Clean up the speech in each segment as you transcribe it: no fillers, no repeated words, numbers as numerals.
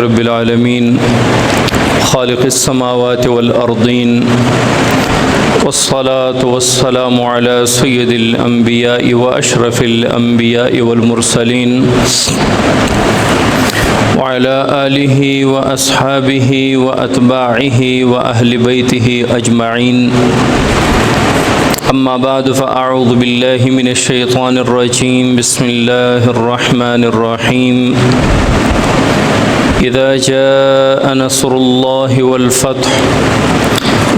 رب العالمين خالق السماوات والأرضين والصلاة والسلام على سيد الأنبياء وأشرف الأنبياء والمرسلين وعلى آله وأصحابه وأتباعه وأهل بيته أجمعين. أما بعد فأعوذ بالله من الشيطان الرجيم. بسم الله الرحمن الرحيم. إذا جاء نصر الله والفتح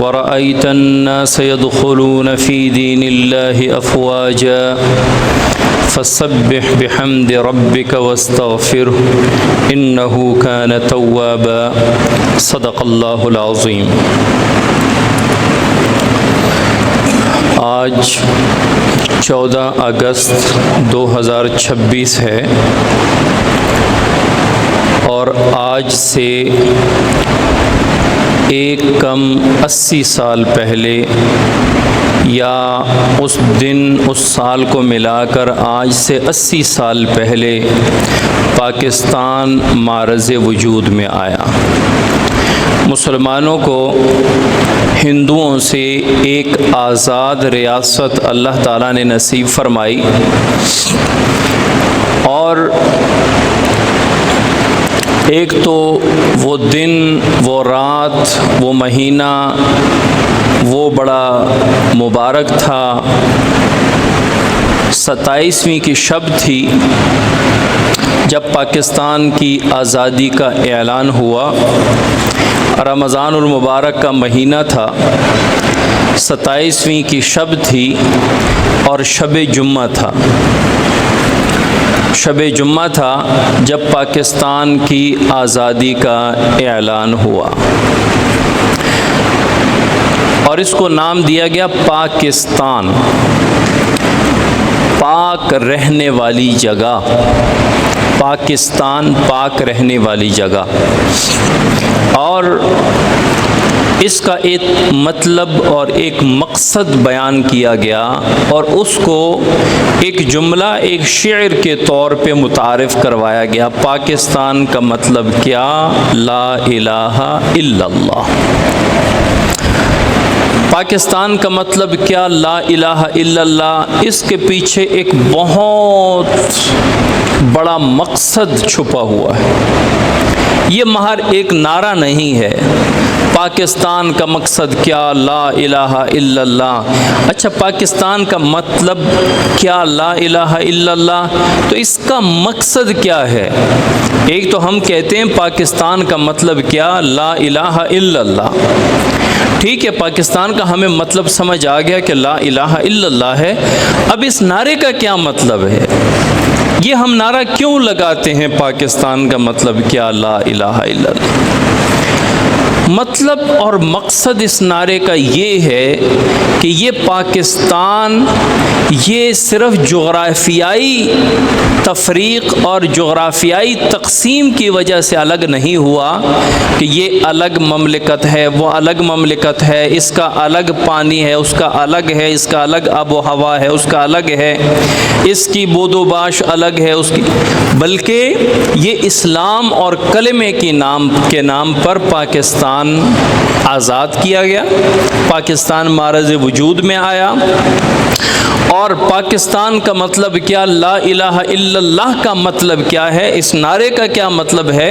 ورأيت الناس يدخلون في دين الله أفواجا فسبح بحمد ربك واستغفره إنه كان توابا. صدق الله العظيم. آج 14 اگست 2026 ہے اور آج سے ایک کم 80 سال پہلے یا اس دن اس سال کو ملا کر آج سے 80 سال پہلے پاکستان معرض وجود میں آیا. مسلمانوں کو ہندوؤں سے ایک آزاد ریاست اللہ تعالیٰ نے نصیب فرمائی اور ایک تو وہ دن، وہ رات، وہ مہینہ وہ بڑا مبارک تھا. 27ویں کی شب تھی جب پاکستان کی آزادی کا اعلان ہوا. رمضان المبارک کا مہینہ تھا، 27ویں کی شب تھی اور شب جمعہ تھا. شب جمعہ تھا جب پاکستان کی آزادی کا اعلان ہوا اور اس کو نام دیا گیا پاکستان، پاک رہنے والی جگہ. پاکستان پاک رہنے والی جگہ. اور اس کا ایک مطلب اور ایک مقصد بیان کیا گیا اور اس کو ایک جملہ، ایک شعر کے طور پہ متعارف کروایا گیا. پاکستان کا مطلب کیا؟ لا الہ الا اللہ. پاکستان کا مطلب کیا؟ لا الہ الا اللہ. اس کے پیچھے ایک بہت بڑا مقصد چھپا ہوا ہے. یہ محض ایک نعرہ نہیں ہے. پاکستان کا مقصد کیا؟ لا الہ الا اللہ. اچھا، پاکستان کا مطلب کیا؟ لا الہ الا اللہ. تو اس کا مقصد کیا ہے؟ ایک تو ہم کہتے ہیں پاکستان کا مطلب کیا؟ لا الہ الا اللہ. ٹھیک ہے، پاکستان کا ہمیں مطلب سمجھ آ گیا کہ لا الہ الا اللہ ہے. اب اس نعرے کا کیا مطلب ہے؟ یہ ہم نعرہ کیوں لگاتے ہیں پاکستان کا مطلب کیا؟ لا الہ الا اللہ. مطلب اور مقصد اس نعرے کا یہ ہے کہ یہ پاکستان یہ صرف جغرافیائی تفریق اور جغرافیائی تقسیم کی وجہ سے الگ نہیں ہوا کہ یہ الگ مملکت ہے، وہ الگ مملکت ہے، اس کا الگ پانی ہے، اس کا الگ ہے، اس کا الگ آب و ہوا ہے، اس کا الگ ہے، اس کی بود و باش الگ ہے اس کی، بلکہ یہ اسلام اور کلمے کے نام پر پاکستان آزاد کیا گیا. پاکستان معرض وجود میں آیا. اور پاکستان کا مطلب کیا؟ لا الہ الا اللہ کا مطلب کیا ہے؟ اس نعرے کا کیا مطلب ہے؟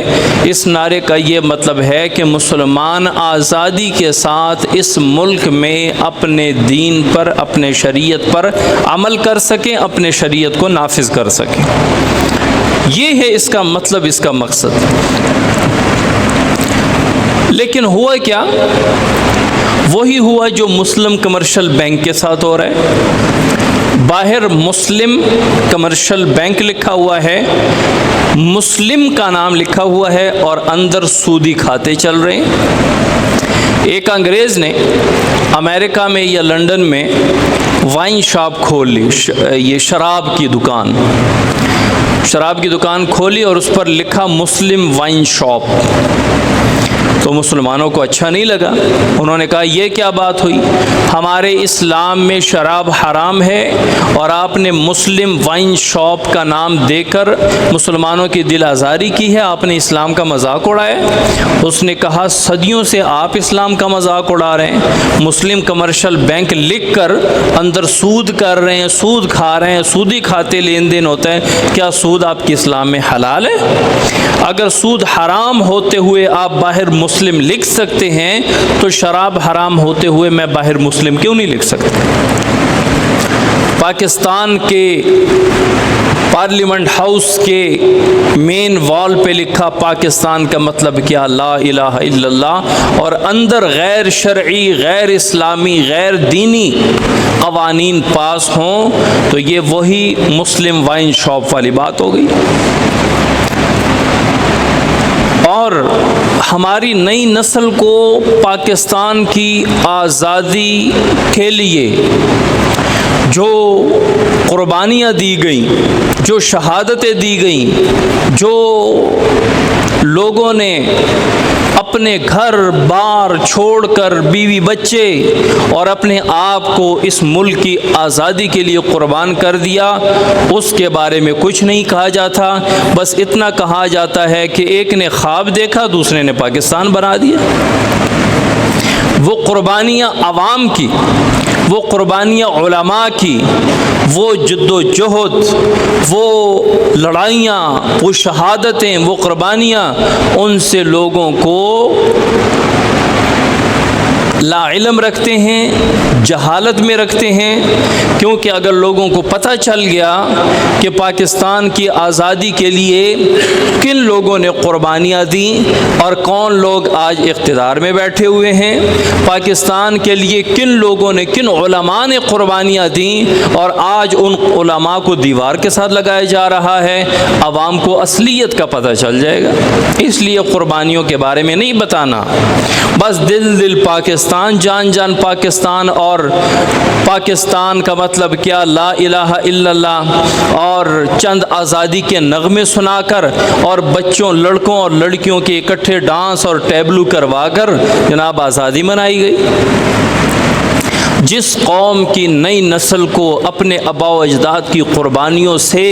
اس نعرے کا یہ مطلب ہے کہ مسلمان آزادی کے ساتھ اس ملک میں اپنے دین پر، اپنے شریعت پر عمل کر سکیں، اپنے شریعت کو نافذ کر سکیں. یہ ہے اس کا مطلب، اس کا مقصد. لیکن ہوا کیا؟ وہی ہوا جو مسلم کمرشل بینک کے ساتھ ہو رہا ہے. باہر مسلم کمرشل بینک لکھا ہوا ہے، مسلم کا نام لکھا ہوا ہے اور اندر سودی کھاتے چل رہے ہیں. ایک انگریز نے امریکہ میں یا لندن میں وائن شاپ کھول لی، یہ شراب کی دکان کھولی اور اس پر لکھا مسلم وائن شاپ. تو مسلمانوں کو اچھا نہیں لگا. انہوں نے کہا یہ کیا بات ہوئی, ہمارے اسلام میں شراب حرام ہے اور آپ نے مسلم وائن شاپ کا نام دے کر مسلمانوں کی دل آزاری کی ہے, آپ نے اسلام کا مذاق اڑایا. اس نے کہا صدیوں سے آپ اسلام کا مذاق اڑا رہے ہیں, مسلم کمرشل بینک لکھ کر اندر سود کر رہے ہیں, سود کھا رہے ہیں, سودی کھاتے لین دین ہوتا ہے, کیا سود آپ کے اسلام میں حلال ہے؟ اگر سود حرام ہوتے ہوئے آپ باہر مسلم لکھ سکتے ہیں تو شراب حرام ہوتے ہوئے میں باہر مسلم کیوں نہیں لکھ سکتا؟ پاکستان کے پارلیمنٹ ہاؤس کے مین وال پہ لکھا پاکستان کا مطلب کیا لا الہ الا اللہ, اور اندر غیر شرعی, غیر اسلامی, غیر دینی قوانین پاس ہوں تو یہ وہی مسلم وائن شاپ والی بات ہو گئی. اور ہماری نئی نسل کو پاکستان کی آزادی کے لیے جو قربانیاں دی گئیں, جو شہادتیں دی گئیں, جو لوگوں نے اپنے گھر بار چھوڑ کر بیوی بچے اور اپنے آپ کو اس ملک کی آزادی کے لیے قربان کر دیا, اس کے بارے میں کچھ نہیں کہا جاتا. بس اتنا کہا جاتا ہے کہ ایک نے خواب دیکھا, دوسرے نے پاکستان بنا دیا. وہ قربانیاں عوام کی, وہ قربانیاں علماء کی, وہ جد و جہد, وہ لڑائیاں, وہ شہادتیں, وہ قربانیاں, ان سے لوگوں کو لا علم رکھتے ہیں, جہالت میں رکھتے ہیں. کیونکہ اگر لوگوں کو پتہ چل گیا کہ پاکستان کی آزادی کے لیے کن لوگوں نے قربانیاں دیں اور کون لوگ آج اقتدار میں بیٹھے ہوئے ہیں, پاکستان کے لیے کن لوگوں نے, کن علماء نے قربانیاں دیں اور آج ان علماء کو دیوار کے ساتھ لگایا جا رہا ہے, عوام کو اصلیت کا پتہ چل جائے گا. اس لیے قربانیوں کے بارے میں نہیں بتانا, بس دل پاکستان, جان جان پاکستان, اور پاکستان کا مطلب کیا لا الہ الا اللہ, اور چند آزادی کے نغمے سنا کر اور بچوں, لڑکوں اور لڑکیوں کے اکٹھے ڈانس اور ٹیبلو کروا کر جناب آزادی منائی گئی. جس قوم کی نئی نسل کو اپنے آباء و اجداد کی قربانیوں سے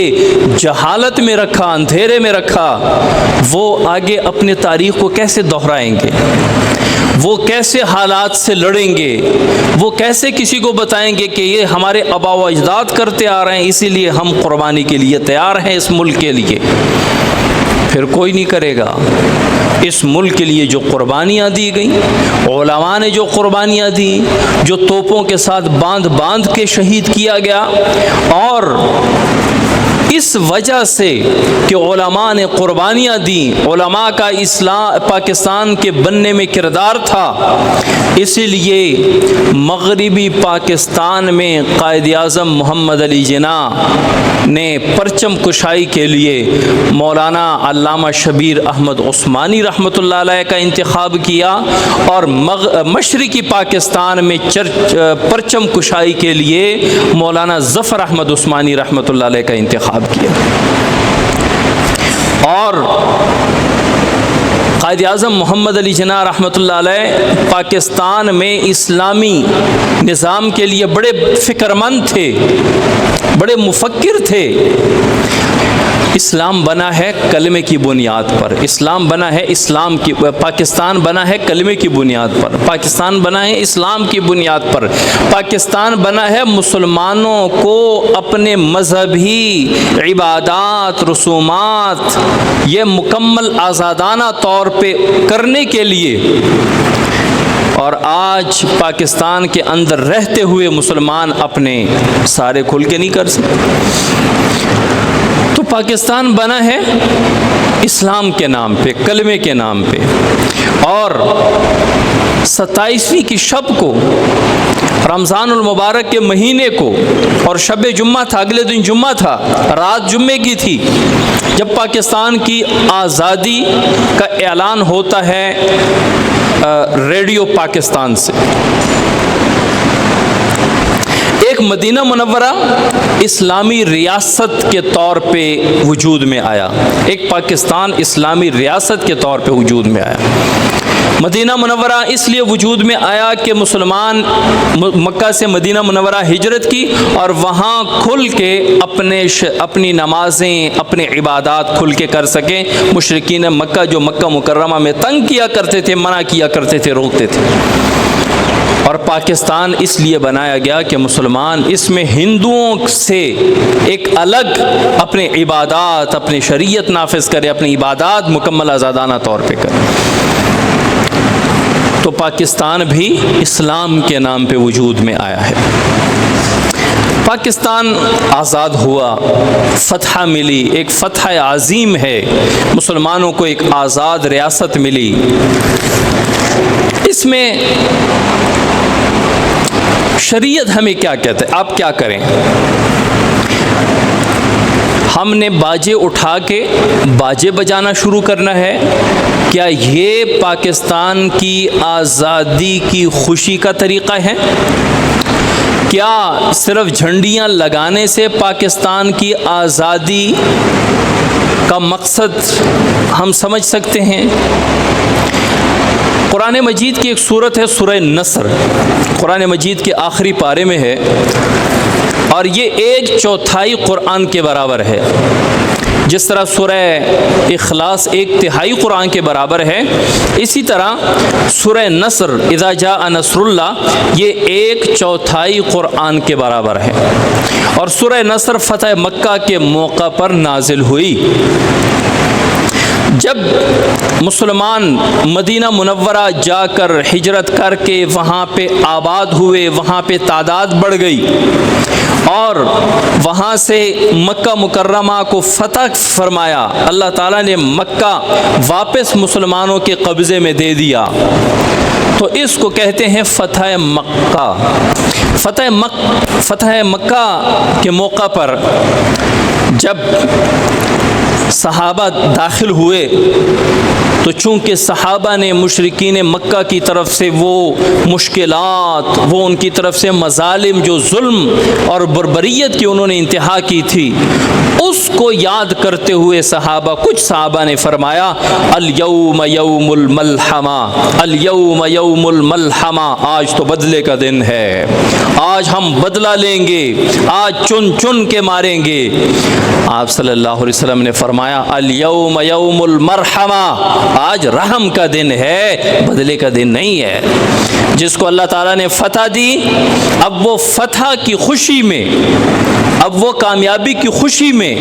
جہالت میں رکھا, اندھیرے میں رکھا, وہ آگے اپنے تاریخ کو کیسے دہرائیں گے؟ وہ کیسے حالات سے لڑیں گے؟ وہ کیسے کسی کو بتائیں گے کہ یہ ہمارے آباء و اجداد کرتے آ رہے ہیں, اسی لیے ہم قربانی کے لیے تیار ہیں اس ملک کے لیے؟ پھر کوئی نہیں کرے گا. اس ملک کے لیے جو قربانیاں دی گئیں, علماء نے جو قربانیاں دی, جو توپوں کے ساتھ باندھ کے شہید کیا گیا, اور اس وجہ سے کہ علماء نے قربانیاں دیں, علماء کا اسلام پاکستان کے بننے میں کردار تھا, اسی لیے مغربی پاکستان میں قائد اعظم محمد علی جناح نے پرچم کشائی کے لیے مولانا علامہ شبیر احمد عثمانی رحمۃ اللہ علیہ کا انتخاب کیا, اور مشرقی پاکستان میں پرچم کشائی کے لیے مولانا ظفر احمد عثمانی رحمۃ اللہ علیہ کا انتخاب کیا. اور قائد اعظم محمد علی جناح رحمۃ اللہ علیہ پاکستان میں اسلامی نظام کے لیے بڑے فکر مند تھے, بڑے مفکر تھے. اسلام بنا ہے کلمے کی بنیاد پر, اسلام بنا ہے اسلام کی, پاکستان بنا ہے کلمے کی بنیاد پر, پاکستان بنا ہے اسلام کی بنیاد پر, پاکستان بنا ہے مسلمانوں کو اپنے مذہبی عبادات, رسومات یہ مکمل آزادانہ طور پہ کرنے کے لیے. اور آج پاکستان کے اندر رہتے ہوئے مسلمان اپنے سارے کھل کے نہیں کر سکتے. تو پاکستان بنا ہے اسلام کے نام پہ, کلمے کے نام پہ. اور 27ویں کی شب کو, رمضان المبارک کے مہینے کو, اور شب جمعہ تھا, اگلے دن جمعہ تھا, رات جمعے کی تھی جب پاکستان کی آزادی کا اعلان ہوتا ہے ریڈیو پاکستان سے. ایک مدینہ منورہ اسلامی ریاست کے طور پہ وجود میں آیا، ایک پاکستان اسلامی ریاست کے طور پہ وجود میں آیا۔ مدینہ منورہ اس لیے وجود میں آیا کہ مسلمان مکہ سے مدینہ منورہ ہجرت کی اور وہاں کھل کے اپنی نمازیں، اپنے عبادات کھل کے کر سکیں۔ مشرکین مکہ جو مکہ مکرمہ میں تنگ کیا کرتے تھے، منع کیا کرتے تھے، روکتے تھے۔ اور پاکستان اس لیے بنایا گیا کہ مسلمان اس میں ہندوؤں سے ایک الگ اپنے عبادات، اپنی شریعت نافذ کرے، اپنی عبادات مکمل آزادانہ طور پہ کرے۔ تو پاکستان بھی اسلام کے نام پہ وجود میں آیا ہے۔ پاکستان آزاد ہوا، فتح ملی، ایک فتح عظیم ہے، مسلمانوں کو ایک آزاد ریاست ملی۔ اس میں شریعت ہمیں کیا کہتے ہیں؟ آپ کیا کریں؟ ہم نے باجے اٹھا کے باجے بجانا شروع کرنا ہے؟ کیا یہ پاکستان کی آزادی کی خوشی کا طریقہ ہے؟ کیا صرف جھنڈیاں لگانے سے پاکستان کی آزادی کا مقصد ہم سمجھ سکتے ہیں؟ قرآن مجید کی ایک سورت ہے سورہ نصر، قرآن مجید کے آخری پارے میں ہے، اور یہ 1/4 قرآن کے برابر ہے۔ جس طرح سورہ اخلاص 1/3 قرآن کے برابر ہے، اسی طرح سورہ نصر اذا جاء نصر اللہ یہ 1/4 قرآن کے برابر ہے، اور سورہ نصر فتح مکہ کے موقع پر نازل ہوئی۔ جب مسلمان مدینہ منورہ جا کر ہجرت کر کے وہاں پہ آباد ہوئے، وہاں پہ تعداد بڑھ گئی، اور وہاں سے مکہ مکرمہ کو فتح فرمایا، اللہ تعالیٰ نے مکہ واپس مسلمانوں کے قبضے میں دے دیا، تو اس کو کہتے ہیں فتح مکہ۔ فتح مکہ کے موقع پر جب صحابہ داخل ہوئے تو چونکہ صحابہ نے مشرکین مکہ کی طرف سے وہ مشکلات، وہ ان کی طرف سے مظالم، جو ظلم اور بربریت کی انہوں نے انتہا کی تھی، اس کو یاد کرتے ہوئے کچھ صحابہ نے فرمایا الیوم یوم الملحمہ، الیوم یوم الملحمہ، آج تو بدلے کا دن ہے، آج ہم بدلہ لیں گے، آج چن چن کے ماریں گے۔ آپ صلی اللہ علیہ وسلم نے فرمایا الیوم یوم المرحمہ، آج رحم کا دن ہے، بدلے کا دن نہیں ہے۔ جس کو اللہ تعالیٰ نے فتح دی، اب وہ فتح کی خوشی میں، اب وہ کامیابی کی خوشی میں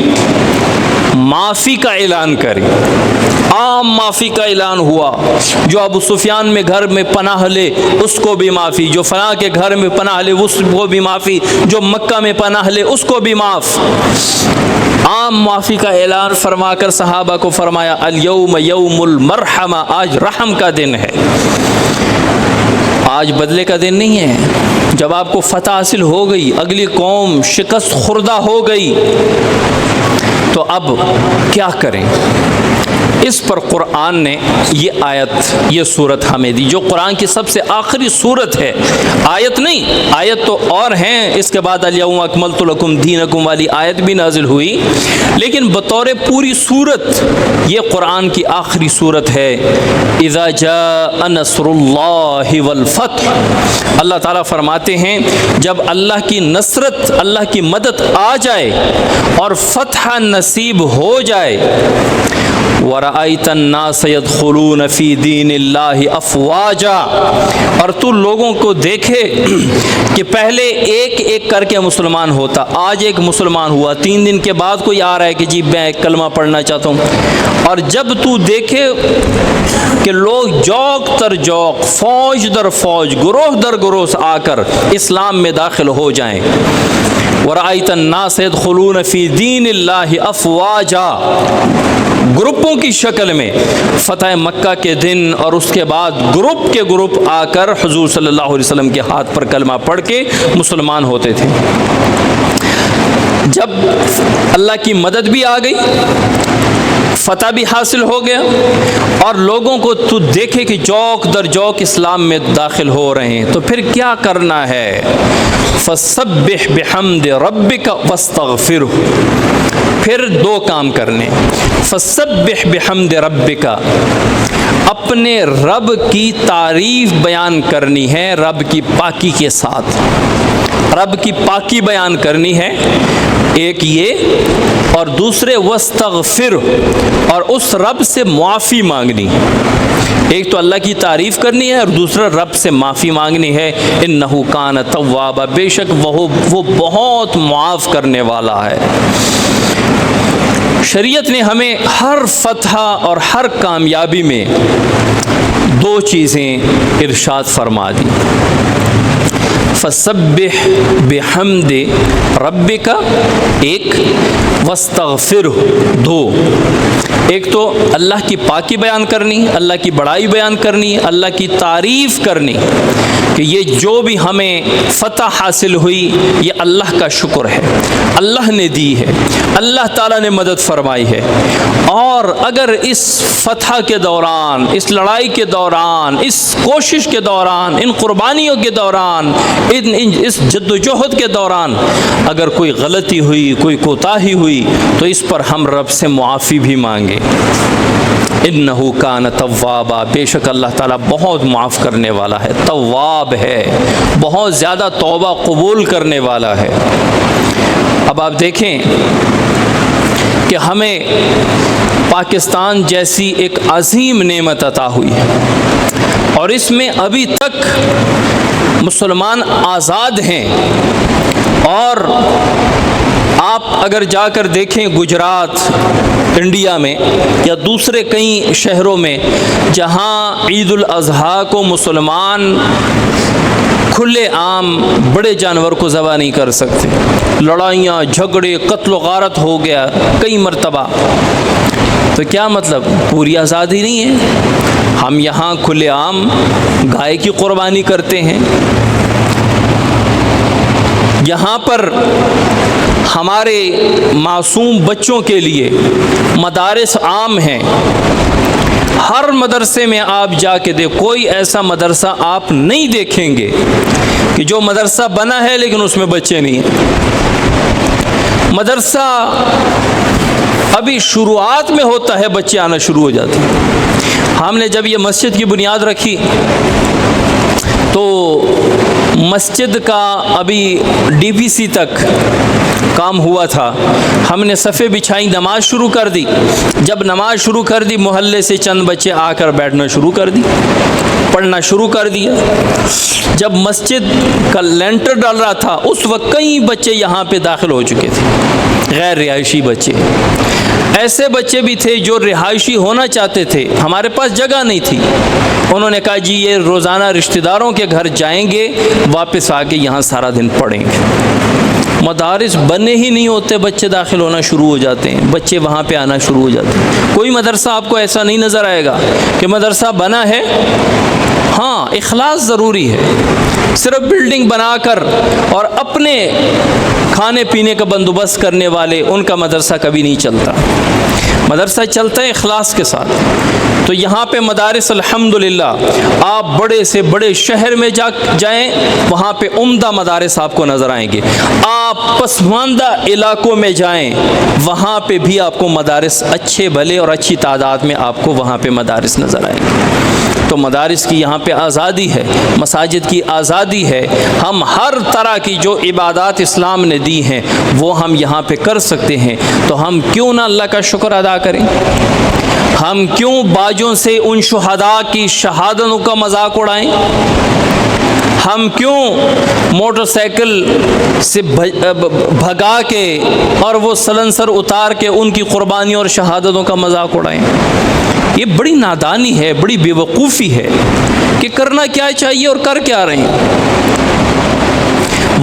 معافی کا اعلان کرے۔ عام معافی کا اعلان ہوا، جو ابو سفیان میں گھر میں پناہ لے اس کو بھی معافی، جو فلاں کے گھر میں پناہ لے اس کو بھی معافی، جو مکہ میں پناہ لے اس کو بھی معاف۔ عام معافی کا اعلان فرما کر صحابہ کو فرمایا الیوم یوم المرحمہ، آج رحم کا دن ہے، آج بدلے کا دن نہیں ہے۔ جب آپ کو فتح حاصل ہو گئی، اگلی قوم شکست خوردہ ہو گئی، تو اب کیا کریں؟ اس پر قرآن نے یہ آیت، یہ صورت ہمیں دی، جو قرآن کی سب سے آخری صورت ہے، آیت نہیں، آیت تو اور ہیں، اس کے بعد الیوم اکملت لکم دینکم والی آیت بھی نازل ہوئی، لیکن بطور پوری صورت یہ قرآن کی آخری صورت ہے۔ اذا جاء نصر اللہ والفتح، اللہ تعالیٰ فرماتے ہیں جب اللہ کی نصرت، اللہ کی مدد آ جائے اور فتح نصیب ہو جائے، وَرَأَيْتَ النَّاسَ يَدْخُلُونَ فِي دِينِ اللَّهِ أَفْوَاجًا، اور تو لوگوں کو دیکھے کہ پہلے ایک ایک کر کے مسلمان ہوتا، آج ایک مسلمان ہوا، 3 دن کے بعد کوئی آ رہا ہے کہ جی میں ایک کلمہ پڑھنا چاہتا ہوں، اور جب تو دیکھے کہ لوگ جوق تر جوق، فوج در فوج، گروہ در گروہ آ کر اسلام میں داخل ہو جائیں، وَرَأَيْتَ النَّاسَ يَدْخُلُونَ فِي دِينِ اللَّهِ أَفْوَاجًا، گروپوں کی شکل میں۔ فتح مکہ کے دن اور اس کے بعد گروپ کے گروپ آ کر حضور صلی اللہ علیہ وسلم کے ہاتھ پر کلمہ پڑھ کے مسلمان ہوتے تھے۔ جب اللہ کی مدد بھی آ گئی، فتح بھی حاصل ہو گیا، اور لوگوں کو تو دیکھے کہ جوق در جوق اسلام میں داخل ہو رہے ہیں، تو پھر کیا کرنا ہے؟ فسبح بحمد ربک واستغفرہ. پھر دو کام کرنے. فسبح بحمد ربک، اپنے رب کی تعریف بیان کرنی ہے رب کی پاکی کے ساتھ. رب کی پاکی بیان کرنی ہے ایک یہ، اور دوسرے واستغفر، اور اس رب سے معافی مانگنی. ایک تو اللہ کی تعریف کرنی ہے اور دوسرا رب سے معافی مانگنی ہے. انہ کان توابا، بے شک وہ بہت معاف کرنے والا ہے. شریعت نے ہمیں ہر فتح اور ہر کامیابی میں دو چیزیں ارشاد فرما دی. فسبح بحمد ربک ایک، واستغفرہ دو. ایک تو اللہ کی پاکی بیان کرنی، اللہ کی بڑائی بیان کرنی، اللہ کی تعریف کرنی کہ یہ جو بھی ہمیں فتح حاصل ہوئی یہ اللہ کا شکر ہے، اللہ نے دی ہے، اللہ تعالیٰ نے مدد فرمائی ہے. اور اگر اس فتح کے دوران، اس لڑائی کے دوران، اس کوشش کے دوران، ان قربانیوں کے دوران، اس جد و جہد کے دوران اگر کوئی غلطی ہوئی، کوئی کوتاہی ہوئی، تو اس پر ہم رب سے معافی بھی مانگیں. انہ کان توابا، بے شک اللہ تعالیٰ بہت معاف کرنے والا ہے، تواب ہے، بہت زیادہ توبہ قبول کرنے والا ہے. اب آپ دیکھیں کہ ہمیں پاکستان جیسی ایک عظیم نعمت عطا ہوئی ہے، اور اس میں ابھی تک مسلمان آزاد ہیں. اور آپ اگر جا کر دیکھیں گجرات انڈیا میں یا دوسرے کئی شہروں میں جہاں عید الاضحیٰ کو مسلمان کھلے عام بڑے جانور کو ذبح نہیں کر سکتے، لڑائیاں جھگڑے قتل و غارت ہو گیا کئی مرتبہ. تو کیا مطلب؟ پوری آزادی نہیں ہے. ہم یہاں کھلے عام گائے کی قربانی کرتے ہیں. یہاں پر ہمارے معصوم بچوں کے لیے مدارس عام ہیں. ہر مدرسے میں آپ جا کے کوئی ایسا مدرسہ آپ نہیں دیکھیں گے کہ جو مدرسہ بنا ہے لیکن اس میں بچے نہیں ہیں. مدرسہ ابھی شروعات میں ہوتا ہے، بچے آنا شروع ہو جاتے ہیں. ہم نے جب یہ مسجد کی بنیاد رکھی تو مسجد کا ابھی ڈی پی سی تک کام ہوا تھا. ہم نے صفیں بچھائی، نماز شروع کر دی. جب نماز شروع کر دی محلے سے چند بچے آ کر بیٹھنا شروع کر دی، پڑھنا شروع کر دیا. جب مسجد کا لینٹر ڈال رہا تھا اس وقت کئی بچے یہاں پہ داخل ہو چکے تھے، غیر رہائشی بچے. ایسے بچے بھی تھے جو رہائشی ہونا چاہتے تھے، ہمارے پاس جگہ نہیں تھی. انہوں نے کہا جی یہ روزانہ رشتہ داروں کے گھر جائیں گے، واپس آ کے یہاں سارا دن پڑھیں گے. مدارس بنے ہی نہیں ہوتے، بچے داخل ہونا شروع ہو جاتے ہیں، بچے وہاں پہ آنا شروع ہو جاتے ہیں. کوئی مدرسہ آپ کو ایسا نہیں نظر آئے گا کہ مدرسہ بنا ہے. ہاں اخلاص ضروری ہے. صرف بلڈنگ بنا کر اور اپنے کھانے پینے کا بندوبست کرنے والے ان کا مدرسہ کبھی نہیں چلتا. مدرسہ چلتا ہے اخلاص کے ساتھ. تو یہاں پہ مدارس الحمدللہ آپ بڑے سے بڑے شہر میں جائیں وہاں پہ عمدہ مدارس آپ کو نظر آئیں گے. آپ پسماندہ علاقوں میں جائیں وہاں پہ بھی آپ کو مدارس اچھے بھلے اور اچھی تعداد میں آپ کو وہاں پہ مدارس نظر آئیں گے. تو مدارس کی یہاں پہ آزادی ہے، مساجد کی آزادی ہے. ہم ہر طرح کی جو عبادات اسلام نے دی ہیں وہ ہم یہاں پہ کر سکتے ہیں. تو ہم کیوں نہ اللہ کا شکر ادا کریں؟ ہم کیوں باجوں سے ان شہداء کی شہادتوں کا مذاق اڑائیں؟ ہم کیوں موٹر سائیکل سے بھگا کے اور وہ سلنسر اتار کے ان کی قربانیوں اور شہادتوں کا مذاق اڑائیں؟ یہ بڑی نادانی ہے، بڑی بے وقوفی ہے کہ کرنا کیا چاہیے اور کر کیا رہے ہیں.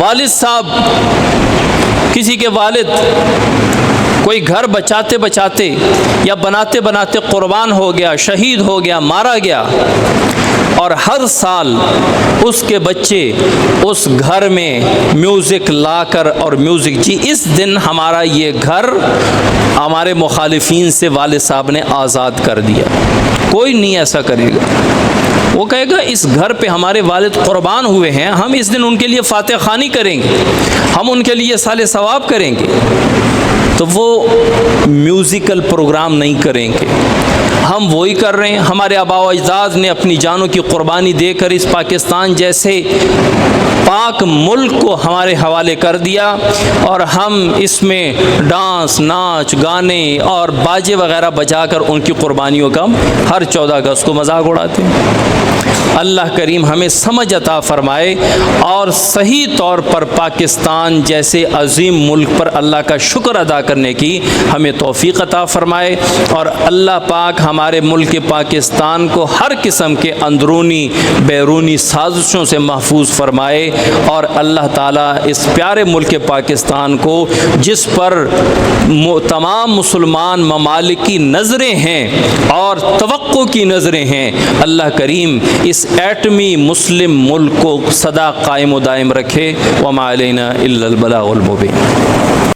والد صاحب، کسی کے والد کوئی گھر بچاتے بچاتے یا بناتے بناتے قربان ہو گیا، شہید ہو گیا، مارا گیا، اور ہر سال اس کے بچے اس گھر میں میوزک لا کر اور میوزک، جی اس دن ہمارا یہ گھر ہمارے مخالفین سے والد صاحب نے آزاد کر دیا. کوئی نہیں ایسا کرے گا. وہ کہے گا اس گھر پہ ہمارے والد قربان ہوئے ہیں، ہم اس دن ان کے لیے فاتح خوانی کریں گے، ہم ان کے لیے صالح ثواب کریں گے، تو وہ میوزیکل پروگرام نہیں کریں گے، ہم وہی کر رہے ہیں۔ ہمارے آباء و اجداد نے اپنی جانوں کی قربانی دے کر اس پاکستان جیسے پاک ملک کو ہمارے حوالے کر دیا، اور ہم اس میں ڈانس، ناچ، گانے اور باجے وغیرہ بجا کر ان کی قربانیوں کا ہر 14 اگست کو مذاق اڑاتے ہیں۔ اللہ کریم ہمیں سمجھ عطا فرمائے اور صحیح طور پر پاکستان جیسے عظیم ملک پر اللہ کا شکر ادا کرنے کی ہمیں توفیق عطا فرمائے، اور اللہ پاک ہمارے ملک پاکستان کو ہر قسم کے اندرونی بیرونی سازشوں سے محفوظ فرمائے، اور اللہ تعالیٰ اس پیارے ملک پاکستان کو جس پر تمام مسلمان ممالک کی نظریں ہیں اور توقع کی نظریں ہیں، اللہ کریم اس ایٹمی مسلم ملک کو سدا قائم و دائم رکھے۔ وما علینا الا البلاغ المبین۔